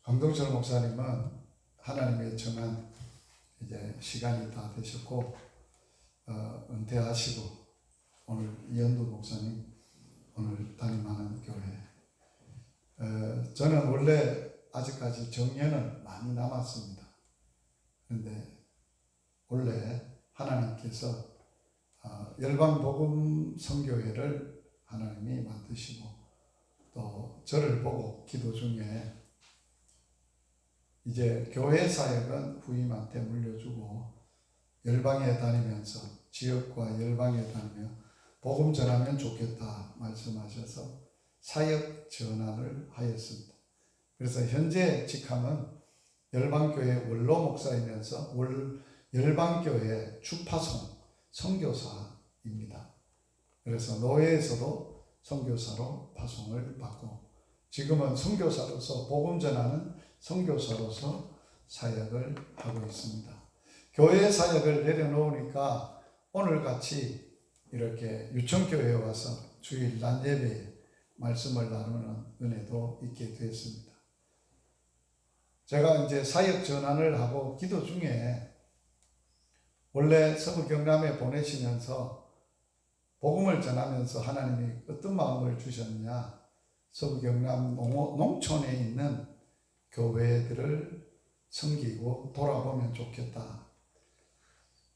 강동철 목사님은 하나님의 정한 이제 시간이 다 되셨고 은퇴하시고 오늘 이현두 목사님 오늘 담임하는 교회. 저는 원래 아직까지 정년은 많이 남았습니다. 그런데 원래 하나님께서 열방복음 선교회를 하나님이 만드시고 또 저를 보고 기도 중에 이제 교회 사역은 후임한테 물려주고 열방에 다니면서 지역과 열방에 다니며 복음 전하면 좋겠다 말씀하셔서 사역 전환을 하였습니다. 그래서 현재 직함은 열방교회 원로 목사이면서 열방교회 주파송 선교사입니다. 그래서 노예에서도 선교사로 파송을 받고 지금은 선교사로서 복음 전하는 선교사로서 사역을 하고 있습니다. 교회 사역을 내려놓으니까 오늘같이 이렇게 유청교회에 와서 주일 낮 예배에 말씀을 나누는 은혜도 있게 되었습니다. 제가 이제 사역 전환을 하고 기도 중에 원래 서부 경남에 보내시면서 복음을 전하면서 하나님이 어떤 마음을 주셨느냐, 서부 경남 농촌에 있는 교회들을 섬기고 돌아보면 좋겠다.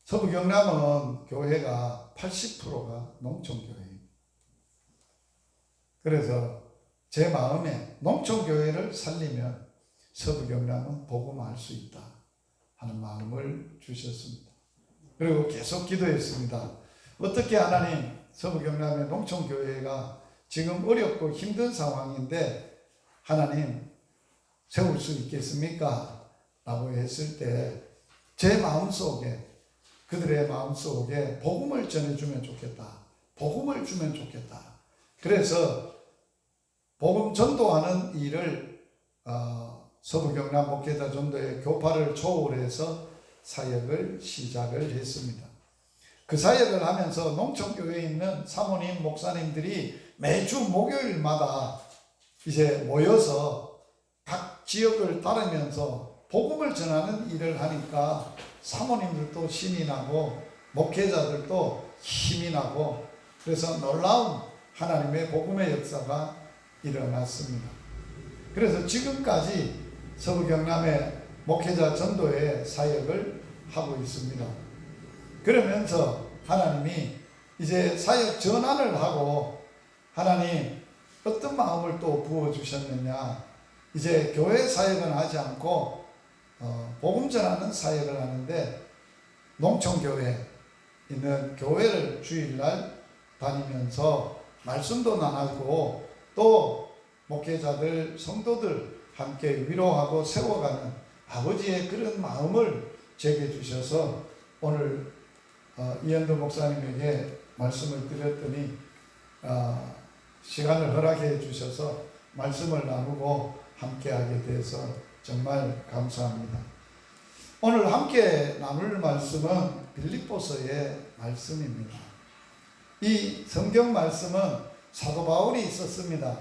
서부 경남은 교회가 80%가 농촌교회입니다. 그래서 제 마음에 농촌교회를 살리면 서부 경남은 복음할 수 있다 하는 마음을 주셨습니다. 그리고 계속 기도했습니다. 어떻게 하나님, 서부 경남의 농촌교회가 지금 어렵고 힘든 상황인데 하나님 세울 수 있겠습니까? 라고 했을 때 제 마음속에, 그들의 마음속에 복음을 전해주면 좋겠다. 복음을 주면 좋겠다. 그래서 복음 전도하는 일을 서부 경남 목회자 전도의 교파를 초월해서 사역을 시작을 했습니다. 그 사역을 하면서 농촌교회에 있는 사모님, 목사님들이 매주 목요일마다 이제 모여서 각 지역을 따르면서 복음을 전하는 일을 하니까 사모님들도 신이 나고 목회자들도 힘이 나고 그래서 놀라운 하나님의 복음의 역사가 일어났습니다. 그래서 지금까지 서부 경남의 목회자 전도의 사역을 하고 있습니다. 그러면서 하나님이 이제 사역 전환을 하고 하나님 어떤 마음을 또 부어주셨느냐, 이제 교회 사역은 하지 않고 복음 전하는 사역을 하는데 농촌교회에 있는 교회를 주일날 다니면서 말씀도 나누고 또 목회자들, 성도들 함께 위로하고 세워가는 아버지의 그런 마음을 제게 주셔서 오늘 이현두 목사님에게 말씀을 드렸더니 시간을 허락해 주셔서 말씀을 나누고 함께하게 돼서 정말 감사합니다. 오늘 함께 나눌 말씀은 빌립보서의 말씀입니다. 이 성경 말씀은 사도 바울이 썼습니다.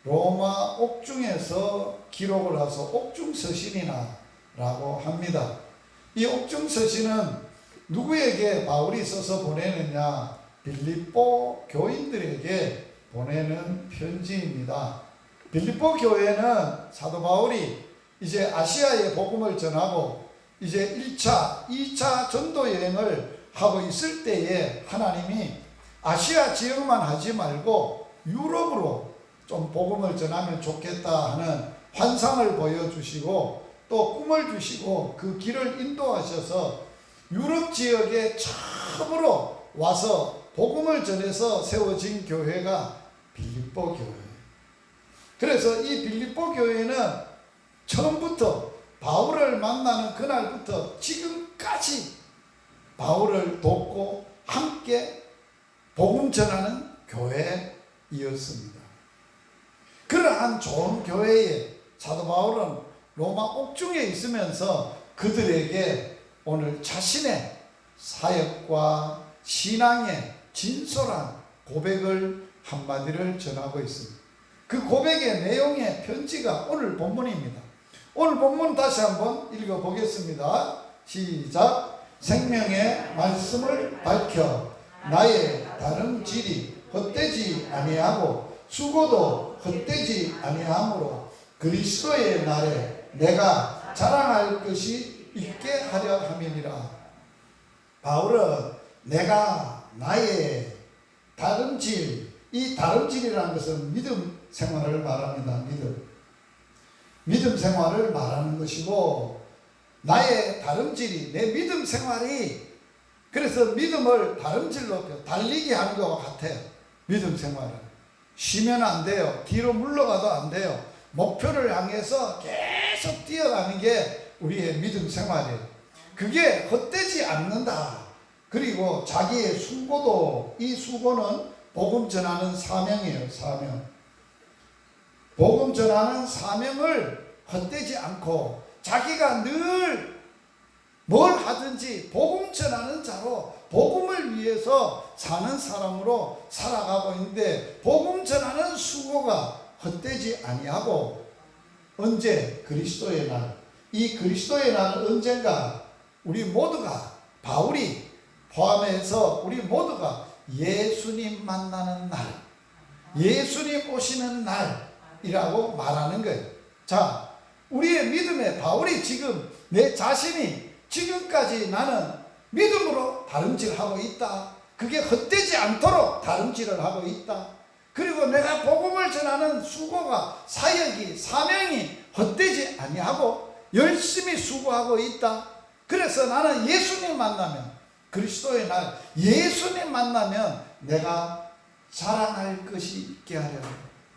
로마 옥중에서 기록을 해서 옥중서신이나 라고 합니다. 이 옥중서신은 누구에게 바울이 써서 보내느냐, 빌립보 교인들에게 보내는 편지입니다. 빌립보 교회는 사도 바울이 이제 아시아에 복음을 전하고 이제 1차, 2차 전도 여행을 하고 있을 때에 하나님이 아시아 지역만 하지 말고 유럽으로 좀 복음을 전하면 좋겠다 하는 환상을 보여주시고 또 꿈을 주시고 그 길을 인도하셔서 유럽 지역에 처음으로 와서 복음을 전해서 세워진 교회가 빌립보 교회예요. 그래서 이 빌립보 교회는 처음부터 바울을 만나는 그날부터 지금까지 바울을 돕고 함께 복음 전하는 교회이었습니다. 그러한 좋은 교회에 사도 바울은 로마 옥중에 있으면서 그들에게 오늘 자신의 사역과 신앙의 진솔한 고백을 한마디를 전하고 있습니다. 그 고백의 내용의 편지가 오늘 본문입니다. 오늘 본문 다시 한번 읽어보겠습니다. 시작. 생명의 말씀을 밝혀 나의 다름질이 헛되지 아니하고 수고도 헛되지 아니하므로 그리스도의 날에 내가 자랑할 것이 있게 하려 함이니라. 바울은 내가 나의 다름질, 이 다름질이라는 것은 믿음 생활을 말합니다. 믿음 생활을 말하는 것이고, 나의 다름질이, 내 믿음 생활이, 그래서 믿음을 다름질로 달리게 하는 것과 같아요. 믿음 생활을 쉬면 안 돼요. 뒤로 물러가도 안 돼요. 목표를 향해서 계속 뛰어가는 게 우리의 믿음 생활이에요. 그게 헛되지 않는다. 그리고 자기의 수고도, 이 수고는 복음 전하는 사명이에요. 사명. 복음 전하는 사명을 헛되지 않고 자기가 늘 뭘 하든지 복음 전하는 자로 복음을 위해서 사는 사람으로 살아가고 있는데, 복음 전하는 수고가 헛되지 아니하고, 언제? 그리스도의 날. 이 그리스도의 날은 언젠가 우리 모두가, 바울이 포함해서 우리 모두가 예수님 만나는 날, 예수님 오시는 날이라고 말하는 거예요. 자, 우리의 믿음에 바울이 지금 내 자신이 지금까지 나는 믿음으로 다름질하고 있다. 그게 헛되지 않도록 다름질을 하고 있다. 그리고 내가 복음을 전하는 수고가, 사역이, 사명이 헛되지 아니하고 열심히 수고하고 있다. 그래서 나는 예수님 만나면, 그리스도의 날 예수님 만나면 내가 자랑할 것이 있게 하려고,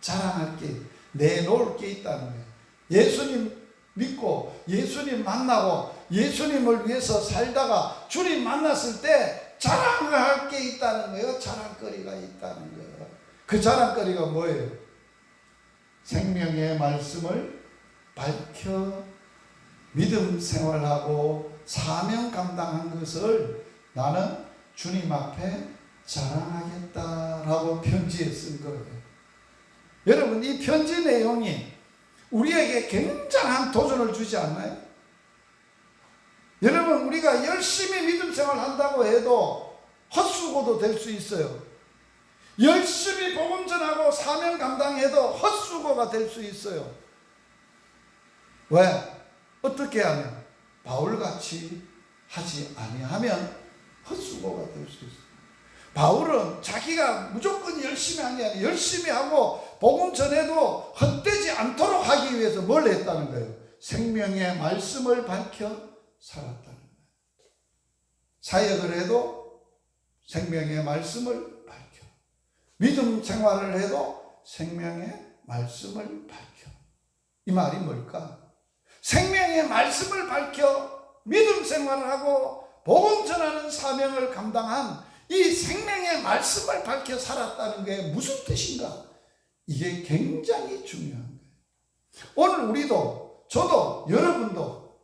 자랑할 게, 내놓을 게 있다는 거예요. 예수님 믿고 예수님 만나고 예수님을 위해서 살다가 주님 만났을 때 자랑할 게 있다는 거예요. 자랑거리가 있다는 거예요. 그 자랑거리가 뭐예요? 생명의 말씀을 밝혀 믿음 생활하고 사명 감당한 것을 나는 주님 앞에 자랑하겠다라고 편지에 쓴 거예요. 여러분, 이 편지 내용이 우리에게 굉장한 도전을 주지 않나요? 여러분, 우리가 열심히 믿음 생활 한다고 해도 헛수고도 될 수 있어요. 열심히 복음 전하고 사명 감당해도 헛수고가 될 수 있어요. 왜? 어떻게 하면? 바울같이 하지 아니하면 헛수고가 될 수 있어요. 바울은 자기가 무조건 열심히 하는 게 아니라 열심히 하고 복음 전해도 헛되지 않도록 하기 위해서 뭘 했다는 거예요? 생명의 말씀을 밝혀 살았다는 거예요. 사역을 해도 생명의 말씀을 밝혀, 믿음 생활을 해도 생명의 말씀을 밝혀. 이 말이 뭘까? 생명의 말씀을 밝혀 믿음 생활을 하고 복음 전하는 사명을 감당한 이 생명의 말씀을 밝혀 살았다는 게 무슨 뜻인가? 이게 굉장히 중요한 거예요. 오늘 우리도, 저도, 여러분도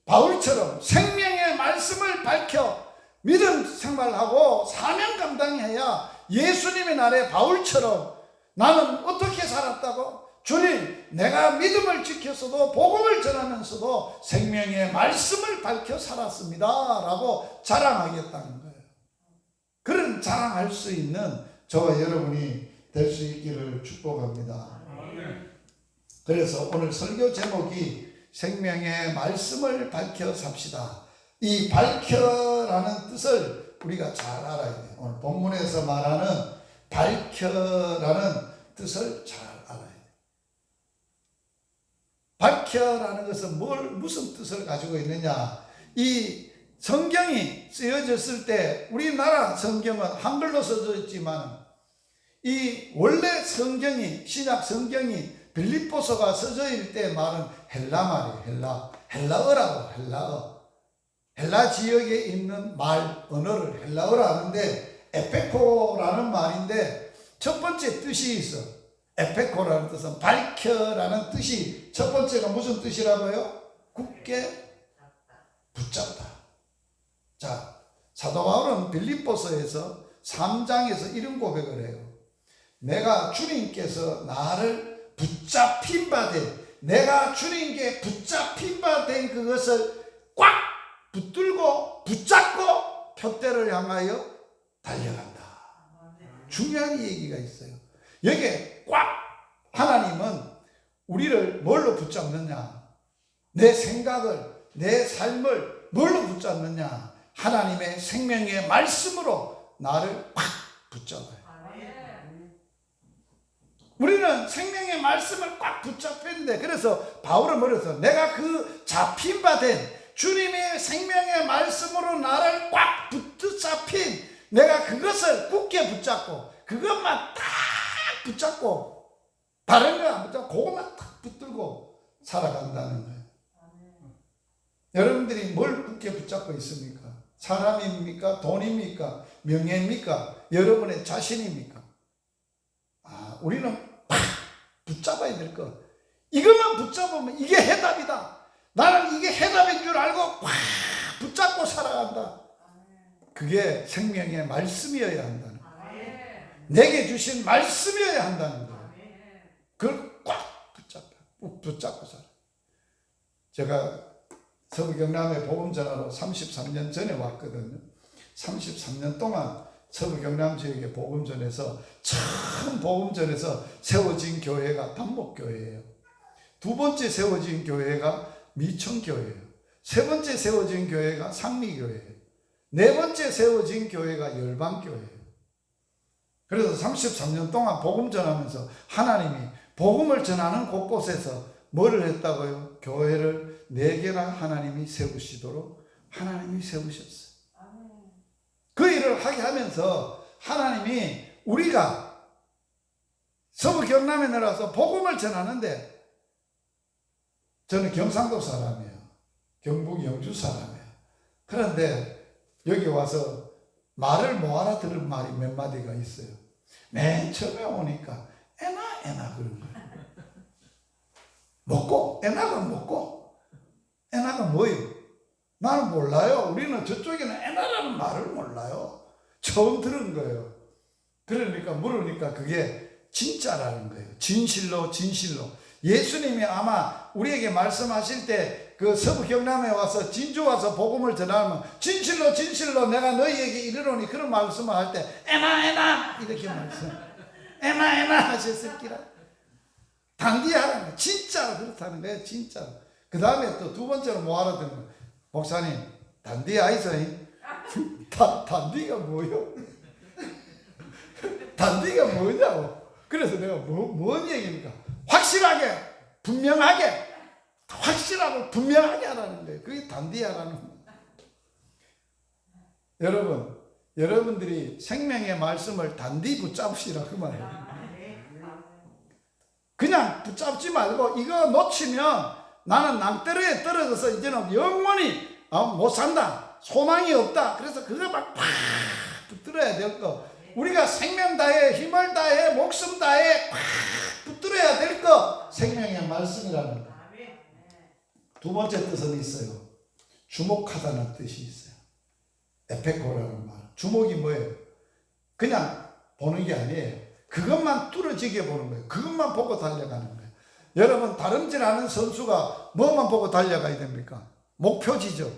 바울처럼 생명의 말씀을 밝혀 믿음 생활하고 사명 감당해야 예수님의 날에 바울처럼 나는 어떻게 살았다고? 주님, 내가 믿음을 지켰어도 복음을 전하면서도 생명의 말씀을 밝혀 살았습니다 라고 자랑하겠다는 거예요. 그런 자랑할 수 있는 저와 여러분이 될 수 있기를 축복합니다. 그래서 오늘 설교 제목이 생명의 말씀을 밝혀 삽시다. 이 밝혀라는 뜻을 우리가 잘 알아야 돼요. 오늘 본문에서 말하는 밝혀라는 뜻을 잘 알아야 돼요. 밝혀라는 것은 무슨 뜻을 가지고 있느냐? 이 성경이 쓰여졌을 때 우리나라 성경은 한글로 써져 있지만 이 원래 성경이, 신약 성경이 빌립보서가 써져 있을 때 말은 헬라 말이에요. 헬라어라고. 헬라 지역에 있는 말, 언어를 헬라어라 하는데 에페코라는 말인데 첫 번째 뜻이 있어. 에페코라는 뜻은 밝혀라는 뜻이, 첫 번째가 무슨 뜻이라고요? 굳게 붙잡다. 자, 사도 바울은 빌립보서에서 3장에서 이런 고백을 해요. 내가 주님께서 나를 붙잡힌 바 돼, 내가 주님께 붙잡힌 그것을 꽉 붙들고 붙잡고 표대를 향하여 달려간다. 중요한 얘기가 있어요. 여기에 꽉 하나님은 우리를 뭘로 붙잡느냐? 내 생각을, 내 삶을 뭘로 붙잡느냐? 하나님의 생명의 말씀으로 나를 꽉 붙잡아요. 우리는 생명의 말씀을 꽉 붙잡혔는데, 그래서 바울은 뭐랬어? 내가 그 잡힌 바 된 주님의 생명의 말씀으로 나를 꽉 붙잡힌, 내가 그것을 굳게 붙잡고 그것만 딱 붙잡고 다른 거 안 붙잡고 그것만 딱 붙들고 살아간다는 거예요. 여러분들이 뭘 굳게 붙잡고 있습니까? 사람입니까? 돈입니까? 명예입니까? 여러분의 자신입니까? 우리는 팍 붙잡아야 될 것. 이것만 붙잡으면 이게 해답이다. 나는 이게 해답인 줄 알고 팍 붙잡고 살아간다. 그게 생명의 말씀이어야 한다는 거예요. 내게 주신 말씀이어야 한다는 거예요. 그걸 꽉 붙잡고 살아. 제가 서부 경남에 복음 전하러 33년 전에 왔거든요. 33년 동안 서부 경남 지역에 복음 전해서 처음 복음 전에서 세워진 교회가 단목교회예요. 두 번째 세워진 교회가 미천교회예요. 세 번째 세워진 교회가 상미교회예요. 네 번째 세워진 교회가 열방교회예요. 그래서 33년 동안 복음 전하면서 하나님이 복음을 전하는 곳곳에서 뭐를 했다고요? 교회를 4개나 하나님이 세우시도록 하나님이 세우셨어요. 그 일을 하게 하면서 하나님이 우리가 서부 경남에 내려와서 복음을 전하는데, 저는 경상도 사람이에요. 경북 영주 사람이에요. 그런데 여기 와서 말을 못 알아들은 말이 몇 마디가 있어요. 맨 처음에 오니까 에나 그런 거예요. 먹고, 에나가 먹고, 에나가 뭐예요? 나는 몰라요. 우리는 저쪽에는 에나라는 말을 몰라요. 처음 들은 거예요. 그러니까 물으니까 그게 진짜라는 거예요. 진실로. 예수님이 아마 우리에게 말씀하실 때 그 서부 경남에 와서 진주 와서 복음을 전하면 진실로 내가 너희에게 이르노니 그런 말씀을 할 때 에나 이렇게 말씀. 에나 하셨을기라. 단디하라는 거예요. 진짜 그렇다는 거예요. 진짜. 그 다음에 또 두 번째로 뭐 알아듣는 거예요. 목사님, 단디 아이소잉? 단디가 뭐요? 단디가 뭐냐고. 그래서 내가 뭔 얘기입니까? 확실하게, 분명하게, 확실하고 분명하게 하라는 거예요. 그게 단디하라는 거예요. 여러분들이 생명의 말씀을 단디 붙잡으시라 그 말이에요. 그냥 붙잡지 말고 이거 놓치면 나는 낭떠러에 떨어져서 이제는 영원히 못 산다. 소망이 없다. 그래서 그거 막 팍 붙들어야 될 거. 우리가 생명 다해, 힘을 다해, 목숨 다해 팍 붙들어야 될 거. 생명의 말씀이라는 거. 두 번째 뜻은 있어요. 주목하다는 뜻이 있어요. 에페코라는 말. 주목이 뭐예요? 그냥 보는 게 아니에요. 그것만 뚫어지게 보는 거예요. 그것만 보고 달려가는 거예요. 여러분, 다름질하는 선수가 뭐만 보고 달려가야 됩니까? 목표지죠.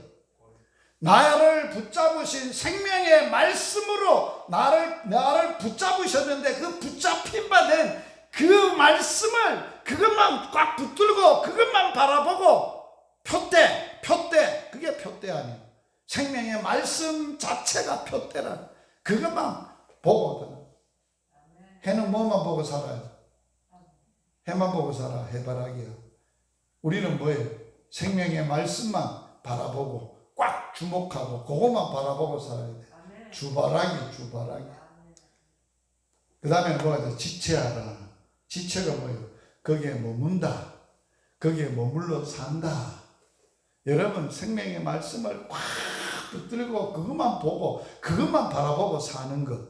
나를 붙잡으신 생명의 말씀으로 나를 붙잡으셨는데 그 붙잡힌 바 된 그 말씀을 그것만 꽉 붙들고 그것만 바라보고 표대 그게 표대 아니에요. 생명의 말씀 자체가 표대라. 그것만 보고 해는 뭐만 보고 살아요? 해만 보고 살아. 해바라기야. 우리는 뭐예요? 생명의 말씀만 바라보고 꽉 주목하고 그것만 바라보고 살아야 돼. 주바라기. 그 다음에 뭐가 돼? 지체하라. 지체가 뭐예요? 거기에 머문다. 거기에 머물러 산다. 여러분, 생명의 말씀을 꽉 붙들고 그것만 보고 그것만 바라보고 사는 것.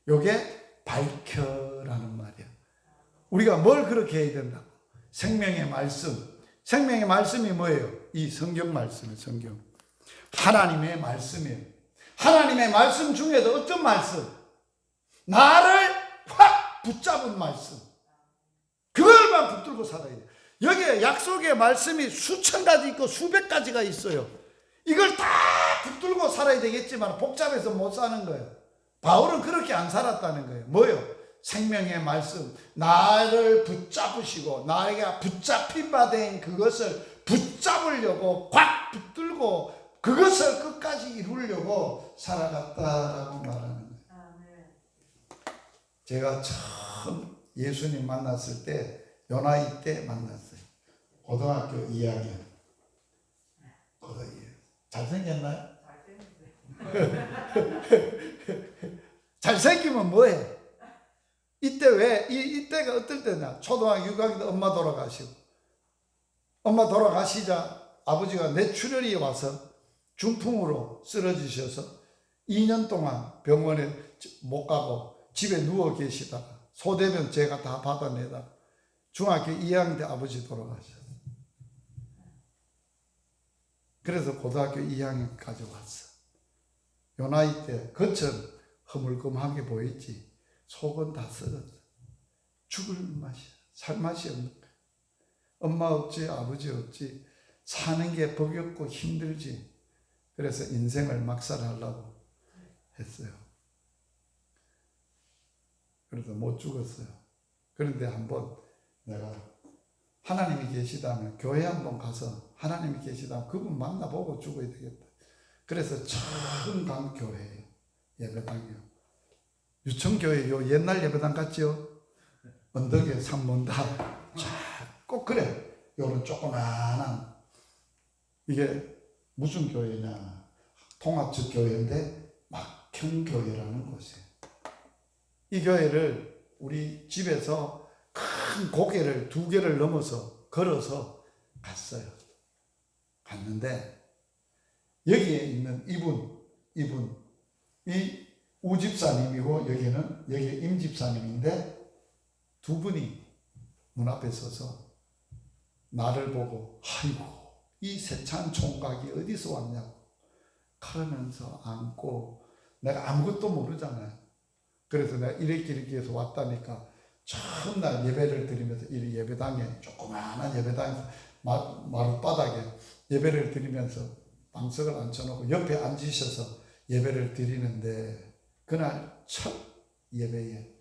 요게 밝혀라는 말이야. 우리가 뭘 그렇게 해야 된다고? 생명의 말씀. 생명의 말씀이 뭐예요? 이 성경 말씀이에요. 성경. 하나님의 말씀이에요. 하나님의 말씀 중에도 어떤 말씀? 나를 확 붙잡은 말씀. 그걸만 붙들고 살아야 돼. 여기에 약속의 말씀이 수천 가지 있고 수백 가지가 있어요. 이걸 다 붙들고 살아야 되겠지만 복잡해서 못 사는 거예요. 바울은 그렇게 안 살았다는 거예요. 뭐요? 생명의 말씀, 나를 붙잡으시고 나에게 붙잡힌 바 된 그것을 붙잡으려고 꽉 붙들고 그것을 끝까지 이루려고 살아갔다라고 말하는 거예요. 제가 처음 예수님 만났을 때 연하이 때 만났어요. 고등학교 2학년. 잘생겼나요? 잘생기면 뭐해? 이때 왜? 이때가 어떨 때냐? 초등학교 6학년 때 엄마 돌아가시고, 엄마 돌아가시자 아버지가 뇌출혈이 와서 중풍으로 쓰러지셔서 2년 동안 병원에 못 가고 집에 누워 계시다가 소대병 제가 다 받아내다가 중학교 2학년 때 아버지 돌아가셨어요. 그래서 고등학교 2학년까지 왔어. 요 나이 때 겉은 허물끔하게 보이지 속은 다 썩었어. 죽을 맛이야. 살 맛이 없는 거야. 엄마 없지 아버지 없지 사는 게 버겁고 힘들지. 그래서 인생을 막살하려고 했어요. 그래서 못 죽었어요. 그런데 한번 내가 하나님이 계시다면 교회 한번 가서 하나님이 계시다면 그분 만나보고 죽어야 되겠다. 그래서 처음 간 교회예요. 예배당이요. 유청교회요. 옛날 예배당 같죠? 언덕에 산문다. 꼭 그래. 요런 조그만한 이게 무슨 교회냐? 통합적 교회인데 막형교회라는 곳이에요. 이 교회를 우리 집에서 큰 고개를 2개를 넘어서 걸어서 갔어요. 갔는데 여기에 있는 이분이 우집사님이고 여기 임집사님인데 두 분이 문 앞에 서서 나를 보고 아이고 이 세찬 총각이 어디서 왔냐고 그러면서 안고 내가 아무것도 모르잖아요. 그래서 내가 이렇게 해서 왔다니까 처음 날 예배를 드리면서 이 예배당에 조그마한 예배당에서 마룻바닥에 예배를 드리면서 방석을 앉혀놓고 옆에 앉으셔서 예배를 드리는데 그날 첫 예배에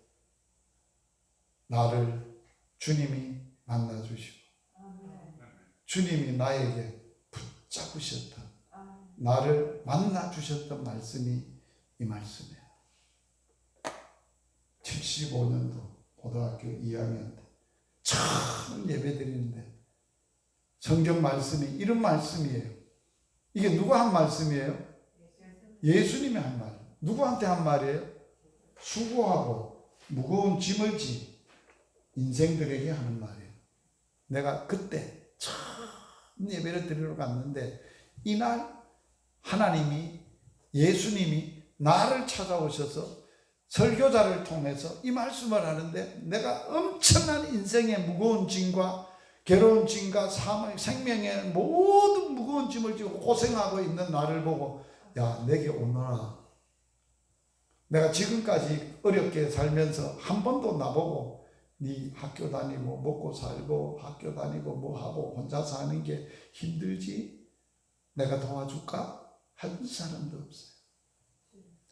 나를 주님이 만나주시고 주님이 나에게 붙잡으셨던 나를 만나주셨던 말씀이 이 말씀이에요. 75년도 고등학교 2학년 때 처음 예배 드리는데 성경 말씀이 이런 말씀이에요. 이게 누가 한 말씀이에요? 예수님이 한 말. 누구한테 한 말이에요? 수고하고 무거운 짐을 진 인생들에게 하는 말이에요. 내가 그때 처음 예배를 드리러 갔는데 이날 하나님이 예수님이 나를 찾아오셔서 설교자를 통해서 이 말씀을 하는데 내가 엄청난 인생의 무거운 짐과 괴로운 짐과 생명의 모든 무거운 짐을 지고 고생하고 있는 나를 보고 야 내게 오너라. 내가 지금까지 어렵게 살면서 한 번도 나보고 네 학교 다니고 먹고 살고 학교 다니고 뭐하고 혼자 사는 게 힘들지? 내가 도와줄까? 한 사람도 없어요.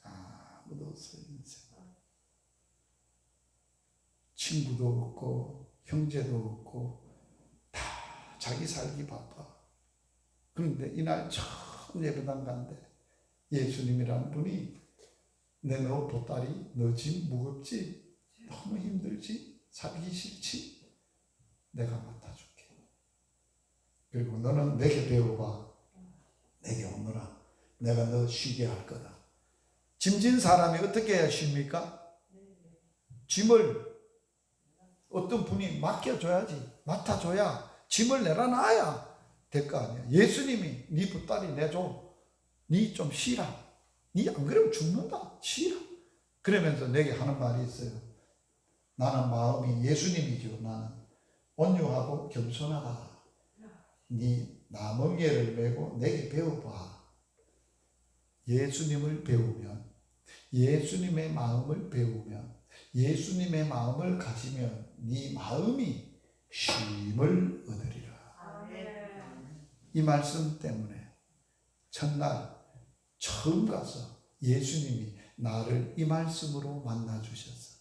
아무도 없어요. 인생. 친구도 없고 형제도 없고 다 자기 살기 바빠. 그런데 이날 처음 예배당 갔는데 예수님이라는 분이 너 보따리 너 짐 무겁지? 너무 힘들지? 살기 싫지? 내가 맡아줄게. 그리고 너는 내게 배워봐. 내게 오너라. 내가 너 쉬게 할 거다. 짐진 사람이 어떻게 해야 쉽니까? 짐을 어떤 분이 맡겨줘야지. 맡아줘야 짐을 내려놔야 될 거 아니야. 예수님이 네 보따리 내줘. 네 좀 쉬라. 네 안 그러면 죽는다. 쉬라. 그러면서 내게 하는 말이 있어요. 나는 마음이 예수님이죠. 나는 온유하고 겸손하다. 네 나멍에를 메고 내게 배워봐. 예수님을 배우면 예수님의 마음을 배우면 예수님의 마음을 가지면 네 마음이 쉼을 얻으리라. 이 말씀 때문에 첫날 처음 가서 예수님이 나를 이 말씀으로 만나 주셨어.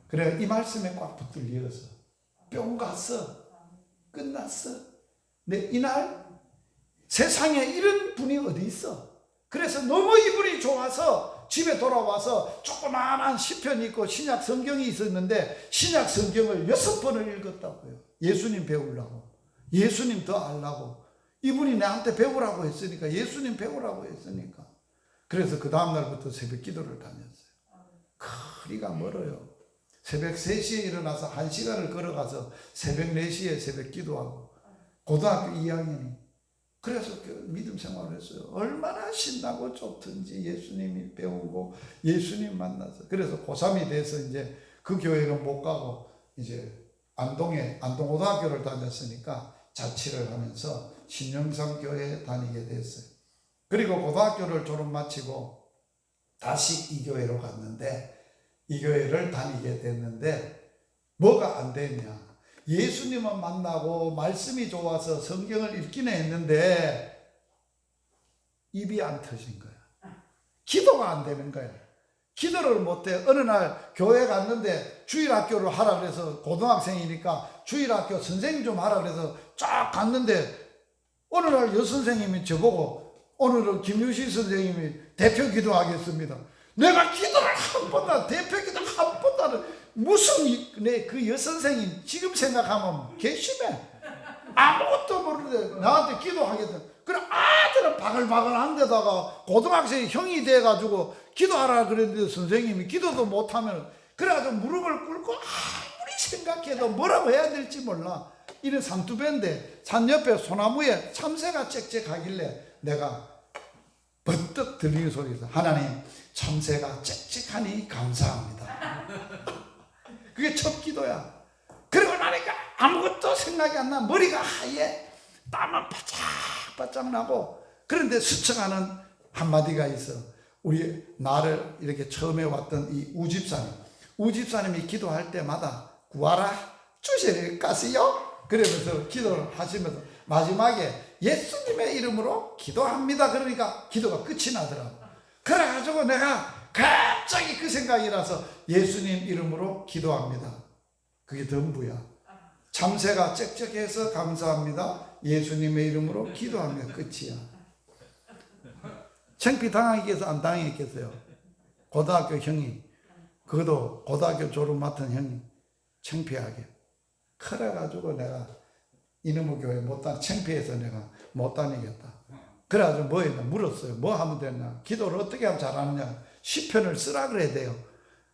그래 이 말씀에 꽉 붙들려서 뿅 갔어. 끝났어. 근데 이날 세상에 이런 분이 어디 있어? 그래서 너무 이분이 좋아서 집에 돌아와서 조그마한 시편이 있고 신약 성경이 있었는데 신약 성경을 6번을 읽었다고요. 예수님 배우려고. 예수님 더 알라고. 이분이 나한테 배우라고 했으니까, 예수님 배우라고 했으니까. 그래서 그 다음날부터 새벽 기도를 다녔어요. 거리가 멀어요. 새벽 3시에 일어나서 1시간을 걸어가서 새벽 4시에 새벽 기도하고 고등학교 2학년이 그래서 그 믿음 생활을 했어요. 얼마나 신나고 좋든지 예수님이 배우고 예수님 만나서. 그래서 고3이 돼서 이제 그 교회는 못 가고 이제 안동고등학교를 다녔으니까 자취를 하면서 신영상 교회에 다니게 됐어요. 그리고 고등학교를 졸업 마치고 다시 이 교회로 갔는데 이 교회를 다니게 됐는데 뭐가 안 됐냐. 예수님은 만나고 말씀이 좋아서 성경을 읽기는 했는데 입이 안 터진 거야. 기도가 안 되는 거야. 기도를 못해. 어느 날 교회 갔는데 주일학교를 하라 그래서 고등학생이니까 주일학교 선생님 좀 하라 그래서 쫙 갔는데 어느 날 여선생님이 저보고 오늘은 김유시 선생님이 대표 기도하겠습니다. 내가 기도를 한 번도 대표 기도 한 번도 안 해. 무슨 그 여선생님 지금 생각하면 괘씸해. 아무것도 모르는데 나한테 기도하겠다. 그래 아들은 바글바글한 데다가 고등학생이 형이 돼가지고 기도하라 그랬는데 선생님이 기도도 못하면 그래가지고 무릎을 꿇고 아무리 생각해도 뭐라고 해야 될지 몰라. 이런 산투배인데 산 옆에 소나무에 참새가 짹짹하길래 내가 버떡 들리는 소리에서 하나님 참새가 짹짹하니 감사합니다. 그게 첫 기도야. 그러고 나니까 아무것도 생각이 안 나. 머리가 하얘. 땀은 바짝바짝 나고. 그런데 스쳐가는 한마디가 있어. 우리 나를 이렇게 처음에 왔던 이 우집사님이 기도할 때마다 구하라 주실 것이요. 그러면서 기도를 하시면서 마지막에 예수님의 이름으로 기도합니다. 그러니까 기도가 끝이 나더라고. 그래가지고 내가 갑자기 그 생각이 나서 예수님 이름으로 기도합니다. 그게 전부야. 참새가 짹짹해서 감사합니다. 예수님의 이름으로 기도합니다. 끝이야. 창피 당하겠어 안 당했겠어요? 고등학교 형이 그것도 고등학교 졸업 맡은 형이 창피하게 그래가지고 내가 이놈의 교회 창피해서 내가 못 다니겠다. 그래가지고 뭐 했나 물었어요. 뭐 하면 되냐. 기도를 어떻게 하면 잘하느냐. 시편을 쓰라 그래야 돼요.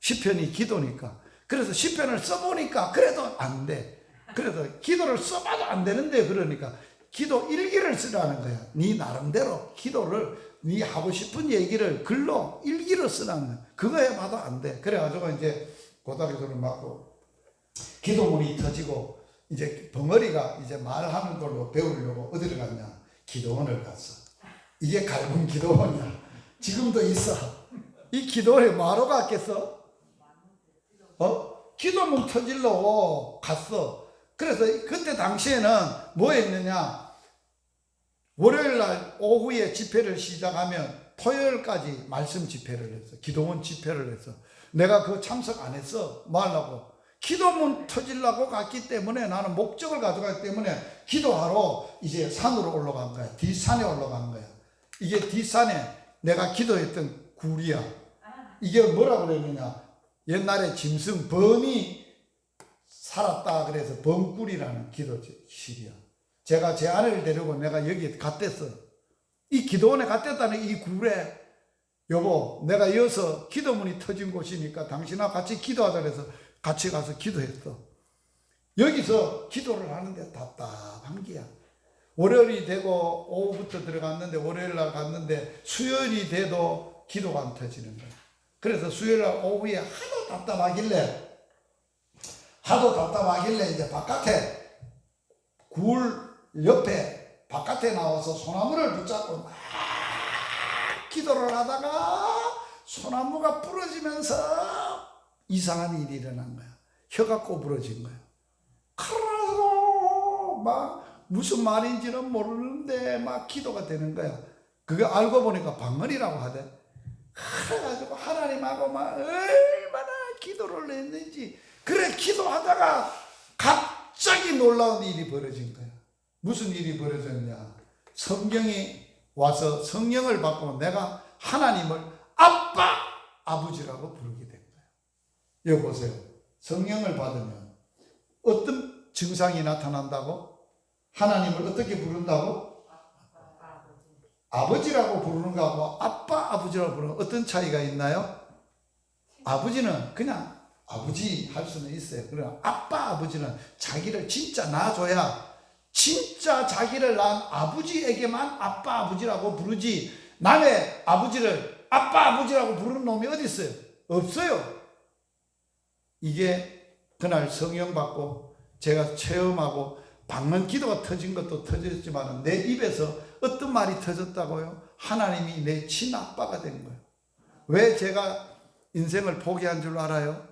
시편이 기도니까. 그래서 시편을 써보니까 그래도 안 돼. 그래서 기도를 써봐도 안 되는데 그러니까 기도 일기를 쓰라는 거야. 네 나름대로 기도를 네 하고 싶은 얘기를 글로 일기로 쓰라는 거야. 그거 해봐도 안 돼. 그래가지고 이제 고등학교를 맞고 기도문이 터지고 이제 벙어리가 이제 말하는 걸로 배우려고 어디를 갔냐. 기도원을 갔어. 이게 갈군 기도원이야. 지금도 있어. 이 기도원에 뭐하러 갔겠어? 기도문 터질러 갔어. 그래서 그때 당시에는 뭐 했느냐. 월요일날 오후에 집회를 시작하면 토요일까지 말씀 집회를 했어. 기도원 집회를 했어. 내가 그거 참석 안 했어. 뭐 하려고? 기도문 터지려고 갔기 때문에 나는 목적을 가져갔기 때문에 기도하러 이제 산으로 올라간 거야. 뒷산에 올라간 거야. 이게 뒷산에 내가 기도했던 굴이야. 이게 뭐라고 그러느냐. 옛날에 짐승 범이 살았다 그래서 범굴이라는 기도실이야. 제가 제 아내를 데리고 내가 여기 갔댔어. 이 기도원에 갔댔다는 이 굴에 여보 내가 이어서 기도문이 터진 곳이니까 당신하고 같이 기도하자 그래서 같이 가서 기도했어. 여기서 기도를 하는데 답답한 게야. 월요일이 되고 오후부터 들어갔는데 월요일날 갔는데 수요일이 돼도 기도가 안 터지는 거야. 그래서 수요일날 오후에 하도 답답하길래 이제 바깥에 굴 옆에 바깥에 나와서 소나무를 붙잡고 막 기도를 하다가 소나무가 부러지면서 이상한 일이 일어난 거야. 혀가 꼬부러진 거야. 카라 막 무슨 말인지는 모르는데 막 기도가 되는 거야. 그거 알고 보니까 방언이라고 하대. 그래가지고 하나님하고 막 얼마나 기도를 했는지. 그래 기도하다가 갑자기 놀라운 일이 벌어진 거야. 무슨 일이 벌어졌냐. 성경이 와서 성령을 받고 내가 하나님을 아빠 아버지라고 부르게 된 거예요. 여기 보세요. 성령을 받으면 어떤 증상이 나타난다고? 하나님을 어떻게 부른다고? 아버지라고 부르는 거하고 아빠 아버지라고 부르는 거 어떤 차이가 있나요? 아버지는 그냥 아버지 할 수는 있어요. 그러나 아빠 아버지는 자기를 진짜 낳아줘야 진짜 자기를 낳은 아버지에게만 아빠 아버지라고 부르지, 남의 아버지를 아빠 아버지라고 부르는 놈이 어디 있어요? 없어요. 이게 그날 성령 받고 제가 체험하고 방언 기도가 터진 것도 터졌지만 내 입에서 어떤 말이 터졌다고요? 하나님이 내 친아빠가 된 거예요. 왜 제가 인생을 포기한 줄 알아요?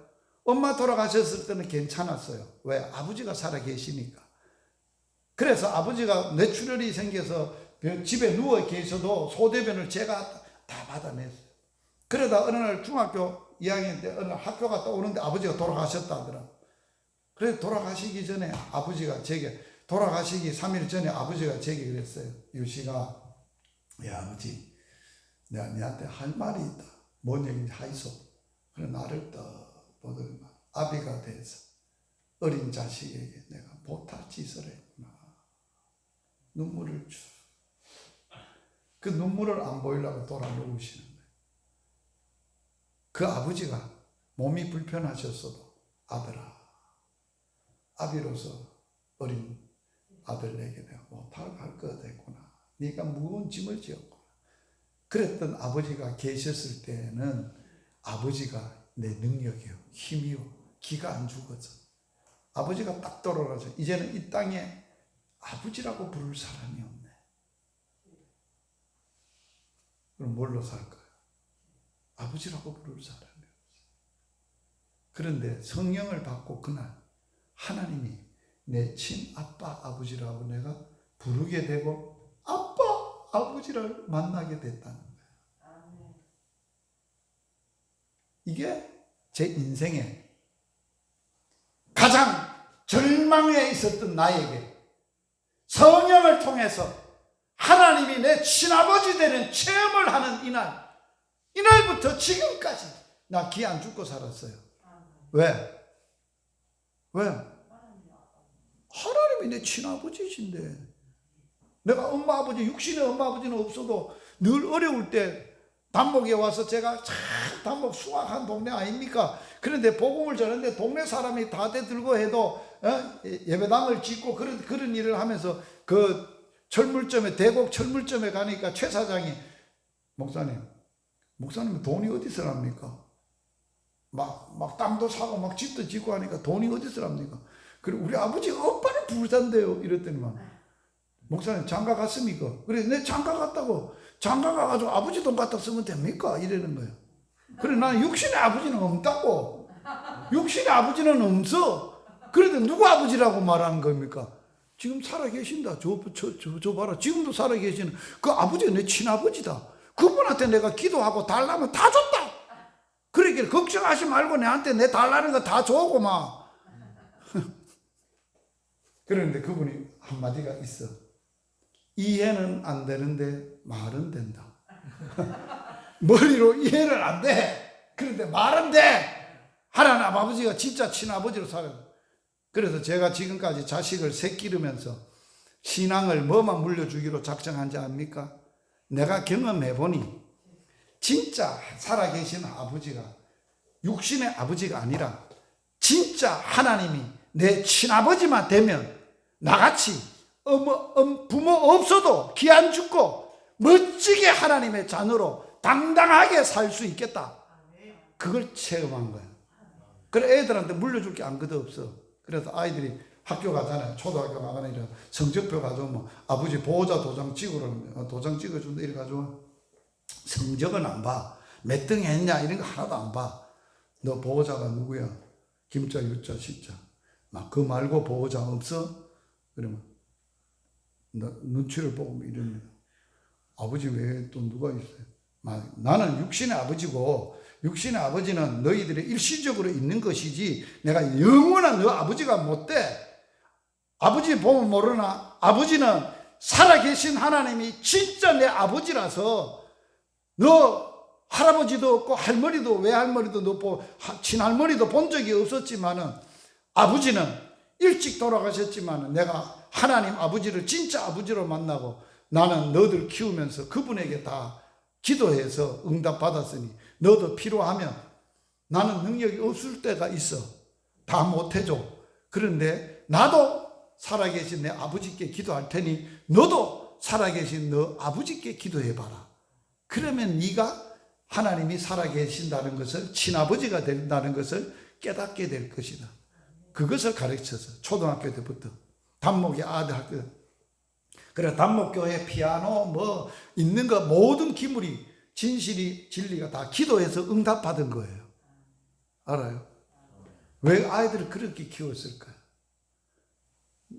엄마 돌아가셨을 때는 괜찮았어요. 왜? 아버지가 살아 계시니까. 그래서 아버지가 뇌출혈이 생겨서 집에 누워 계셔도 소대변을 제가 다 받아냈어요. 그러다 어느 날 중학교 2학년 때 어느 날 학교 갔다 오는데 아버지가 돌아가셨다 하더라고요. 그래서 돌아가시기 전에 아버지가 제게, 돌아가시기 3일 전에 아버지가 제게 그랬어요. 유시가, 야 아버지, 내가 너한테 할 말이 있다. 뭔 얘기인지 하이소. 그래 나를 떡 보더니만 아비가 돼서 어린 자식에게 내가 못할 짓을 했구나. 눈물을 쭉. 그 눈물을 안 보이려고 돌아 누우시는 거예요. 그 아버지가 몸이 불편하셨어도 아들아, 아비로서 어린 아들에게 내가 못할 것 됐구나. 네가 무거운 짐을 지었구나. 그랬던 아버지가 계셨을 때는 아버지가 내 능력이요, 힘이요, 기가 안 죽어서 아버지가 딱 돌아가서 이제는 이 땅에 아버지라고 부를 사람이 없네. 그럼 뭘로 살까요? 아버지라고 부를 사람이 없어요. 그런데 성령을 받고 그날 하나님이 내 친아빠 아버지라고 내가 부르게 되고 아빠 아버지를 만나게 됐다는 거예요. 이게 제 인생에 가장 절망에 있었던 나에게 성령을 통해서 하나님이 내 친아버지 되는 체험을 하는 이날부터 지금까지 나 기 안 죽고 살았어요. 왜? 하나님이 내 친아버지신데 내가 엄마 아버지, 육신의 엄마 아버지는 없어도 늘 어려울 때 단목에 와서 제가 참 단목 수확한 동네 아닙니까? 그런데 복음을 전하는데 동네 사람이 다 대들고 해도 예배당을 짓고 그런 일을 하면서 그 철물점에, 대곡 철물점에 가니까 최 사장이 목사님 돈이 어디서 납니까? 막 땅도 사고 막 집도 짓고 하니까 돈이 어디서 납니까? 그리고 우리 아버지 오빠는 부산대요 이랬더니만 목사님 장가 갔습니까? 그래 내 장가 갔다고. 장가 가가지고 아버지 돈 갖다 쓰면 됩니까? 이러는 거예요. 그래 나는 육신의 아버지는 없다고. 육신의 아버지는 없어. 그런데 누구 아버지라고 말하는 겁니까? 지금 살아계신다. 저 봐라. 지금도 살아계시는 그 아버지가 내 친아버지다. 그분한테 내가 기도하고 달라면 다 줬다. 그러길 걱정하지 말고 내한테 내 달라는 거 다 줘고 막. 그런데 그분이 한마디가 있어. 이해는 안 되는데 말은 된다. 머리로 이해는 안 돼. 그런데 말은 돼. 하나님 아버지가 진짜 친아버지로 살아요. 그래서 제가 지금까지 자식을 새 기르면서 신앙을 뭐만 물려주기로 작정한지 압니까? 내가 경험해보니 진짜 살아계신 아버지가 육신의 아버지가 아니라 진짜 하나님이 내 친아버지만 되면 나같이 부모 없어도 기 안 죽고 멋지게 하나님의 자녀로 당당하게 살 수 있겠다. 그걸 체험한 거야. 그래 애들한테 물려줄 게 아무것도 없어. 그래서 아이들이 학교 가잖아요. 초등학교 가거나 성적표 가져오면 아버지 보호자 도장 찍으라는 도장 찍어준다 이래 가지고 성적은 안 봐. 몇 등 했냐 이런 거 하나도 안 봐. 너 보호자가 누구야? 김자, 유자, 시자. 막 그 말고 보호자 없어? 그러면 눈치를 보고 이러면 아버지 외에 또 누가 있어요? 나는 육신의 아버지고 육신의 아버지는 너희들의 일시적으로 있는 것이지 내가 영원한 너 아버지가 못 돼. 아버지 보면 모르나? 아버지는 살아계신 하나님이 진짜 내 아버지라서 너 할아버지도 없고 할머니도 외할머니도 없고 친할머니도 본 적이 없었지만은 아버지는 일찍 돌아가셨지만은 내가 하나님 아버지를 진짜 아버지로 만나고 나는 너들 키우면서 그분에게 다 기도해서 응답 받았으니 너도 필요하면 나는 능력이 없을 때가 있어. 다 못해줘. 그런데 나도 살아계신 내 아버지께 기도할 테니 너도 살아계신 너 아버지께 기도해봐라. 그러면 네가 하나님이 살아계신다는 것을 친아버지가 된다는 것을 깨닫게 될 것이다. 그것을 가르쳐서 초등학교 때부터 단목의 아들 학교 그래 단목교회 피아노 뭐 있는 거 모든 기물이 진실이 진리가 다 기도해서 응답받은 거예요. 알아요? 왜 아이들을 그렇게 키웠을까요?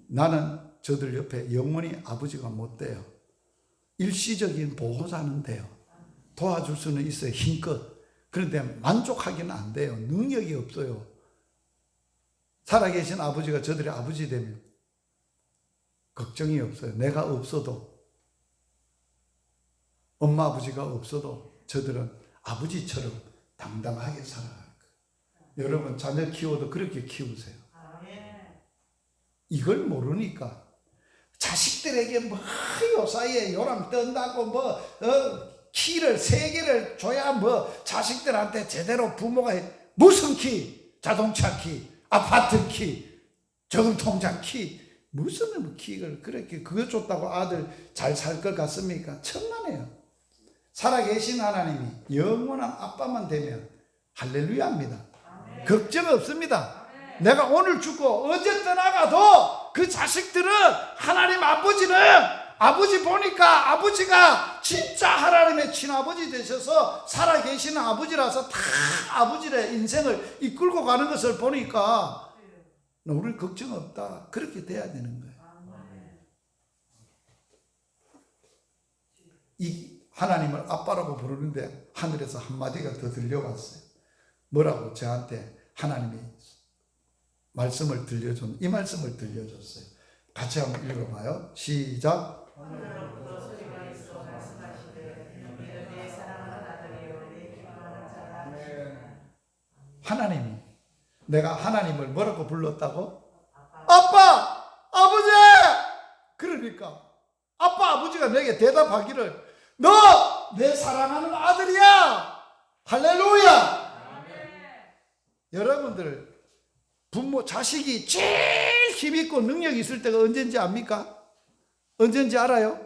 나는 저들 옆에 영원히 아버지가 못 돼요. 일시적인 보호자는 돼요. 도와줄 수는 있어요. 힘껏. 그런데 만족하기는 안 돼요. 능력이 없어요. 살아계신 아버지가 저들의 아버지 되면 걱정이 없어요. 내가 없어도 엄마 아버지가 없어도 저들은 아버지처럼 당당하게 살아갈 거예요. 여러분 자녀 키워도 그렇게 키우세요. 이걸 모르니까 자식들에게 뭐 요사이에 요람 뜬다고 뭐 키를 3개를 줘야 뭐 자식들한테 제대로 부모가 무슨 키? 자동차 키, 아파트 키, 저금통장 키 무슨 키를 그렇게 그거 줬다고 아들 잘 살 것 같습니까? 천만에요. 살아계신 하나님이 영원한 아빠만 되면 할렐루야입니다. 걱정 없습니다. 내가 오늘 죽고 어제 떠나가도 그 자식들은 하나님 아버지는 아버지 보니까 아버지가 진짜 하나님의 친아버지 되셔서 살아계시는 아버지라서 다 아버지의 인생을 이끌고 가는 것을 보니까 우리 걱정 없다. 그렇게 돼야 되는 거예요. 이 하나님을 아빠라고 부르는데 하늘에서 한마디가 더 들려왔어요. 뭐라고 저한테 하나님이 말씀을 들려준 이 말씀을 들려줬어요. 같이 한번 읽어봐요. 시작. 하나님이 내가 하나님을 뭐라고 불렀다고? 아빠! 아버지! 그러니까 아빠 아버지가 내게 대답하기를 너 내 사랑하는 아들이야! 할렐루야! 여러분들 부모 자식이 제일 힘있고 능력이 있을 때가 언제인지 압니까? 언제인지 알아요?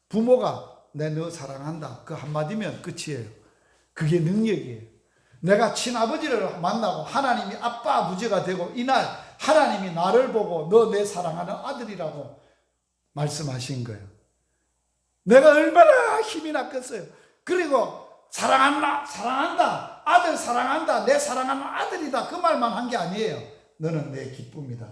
부모가 내 너 사랑한다 그 한마디면 끝이에요. 그게 능력이에요. 내가 친아버지를 만나고 하나님이 아빠 아버지가 되고 이날 하나님이 나를 보고 너 내 사랑하는 아들이라고 말씀하신 거예요. 내가 얼마나 힘이 났겠어요. 그리고 사랑한다 아들 사랑한다 내 사랑하는 아들이다 그 말만 한 게 아니에요. 너는 내 기쁨이다.